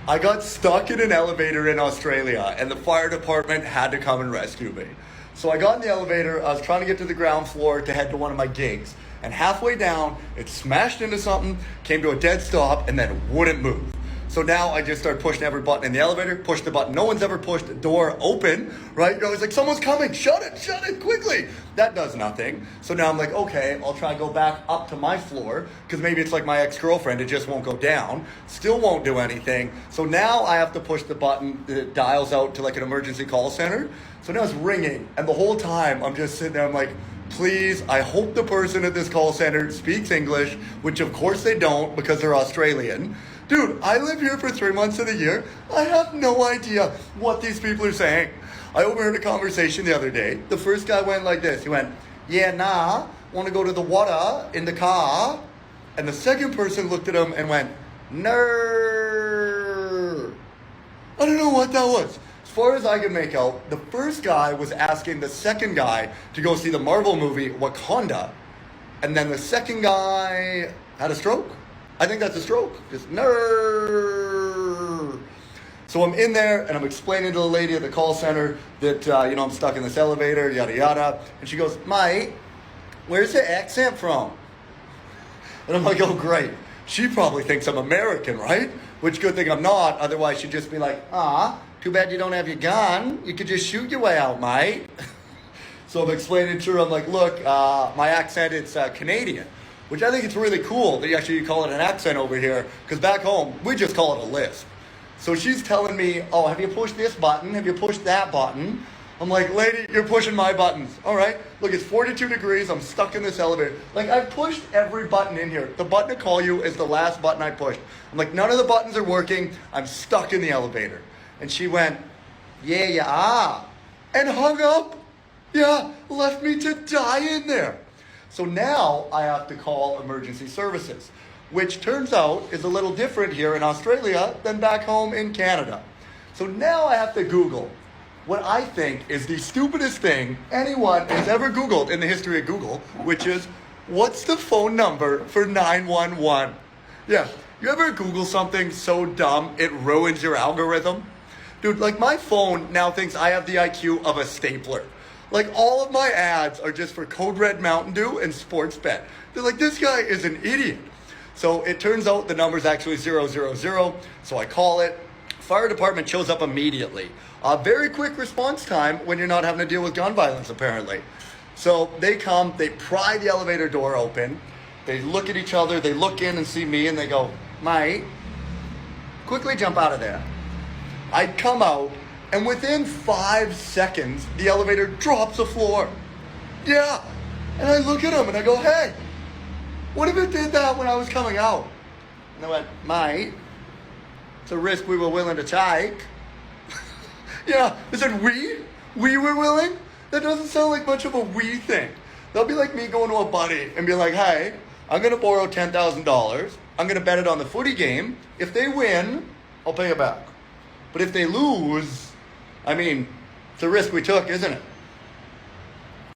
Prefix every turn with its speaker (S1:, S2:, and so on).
S1: I got stuck in an elevator in Australia, and the fire department had to come and rescue me. So I got in the elevator, I was trying to get to the ground floor to head to one of my gigs. And halfway down, it smashed into something, came to a dead stop, and then wouldn't move. So now I just start pushing every button in the elevator, push the button no one's ever pushed, the door open, right? You're always like, someone's coming, shut it quickly. That does nothing. So now I'm like, okay, I'll try to go back up to my floor, because maybe it's like my ex-girlfriend, it just won't go down, still won't do anything. So now I have to push the button that dials out to like an emergency call center. So now it's ringing, and the whole time I'm just sitting there, I'm like, please, I hope the person at this call center speaks English, which of course they don't because they're Australian. Dude, I live here for 3 months of the year. I have no idea what these people are saying. I overheard a conversation the other day. The first guy went like this. He went, yeah, nah, want to go to the water in the car? And the second person looked at him and went, nerd. I don't know what that was. As far as I can make out, the first guy was asking the second guy to go see the Marvel movie Wakanda. And then the second guy had a stroke. I think that's a stroke. Just nerd. So I'm in there and I'm explaining to the lady at the call center that, I'm stuck in this elevator, yada, yada. And she goes, mate, where's the accent from? And I'm like, oh, great. She probably thinks I'm American, right? Which good thing I'm not. Otherwise, she'd just be like, too bad you don't have your gun. You could just shoot your way out, mate. So I'm explaining to her, I'm like, look, my accent, it's Canadian. Which I think it's really cool that you actually call it an accent over here, because back home, we just call it a lisp. So she's telling me, oh, have you pushed this button? Have you pushed that button? I'm like, lady, you're pushing my buttons. All right, look, it's 42 degrees. I'm stuck in this elevator. Like, I've pushed every button in here. The button to call you is the last button I pushed. I'm like, none of the buttons are working. I'm stuck in the elevator. And she went, yeah, you are. And hung up. Yeah, left me to die in there. So now I have to call emergency services, which turns out is a little different here in Australia than back home in Canada. So now I have to Google what I think is the stupidest thing anyone has ever Googled in the history of Google, which is, what's the phone number for 911? Yeah, you ever Google something so dumb it ruins your algorithm? Dude, like my phone now thinks I have the IQ of a stapler. Like, all of my ads are just for Code Red Mountain Dew and Sportsbet. They're like, this guy is an idiot. So it turns out the number's actually 000. So I call it. Fire department shows up immediately. A very quick response time when you're not having to deal with gun violence, apparently. So they come, they pry the elevator door open. They look at each other, they look in and see me, and they go, mate, quickly jump out of there. I come out. And within 5 seconds, the elevator drops the floor. Yeah. And I look at him and I go, hey, what if it did that when I was coming out? And they went, mate, it's a risk we were willing to take. Yeah. I said, we? We were willing? That doesn't sound like much of a we thing. That'll be like me going to a buddy and be like, hey, I'm going to borrow $10,000. I'm going to bet it on the footy game. If they win, I'll pay you back. But if they lose, I mean, it's a risk we took, isn't it?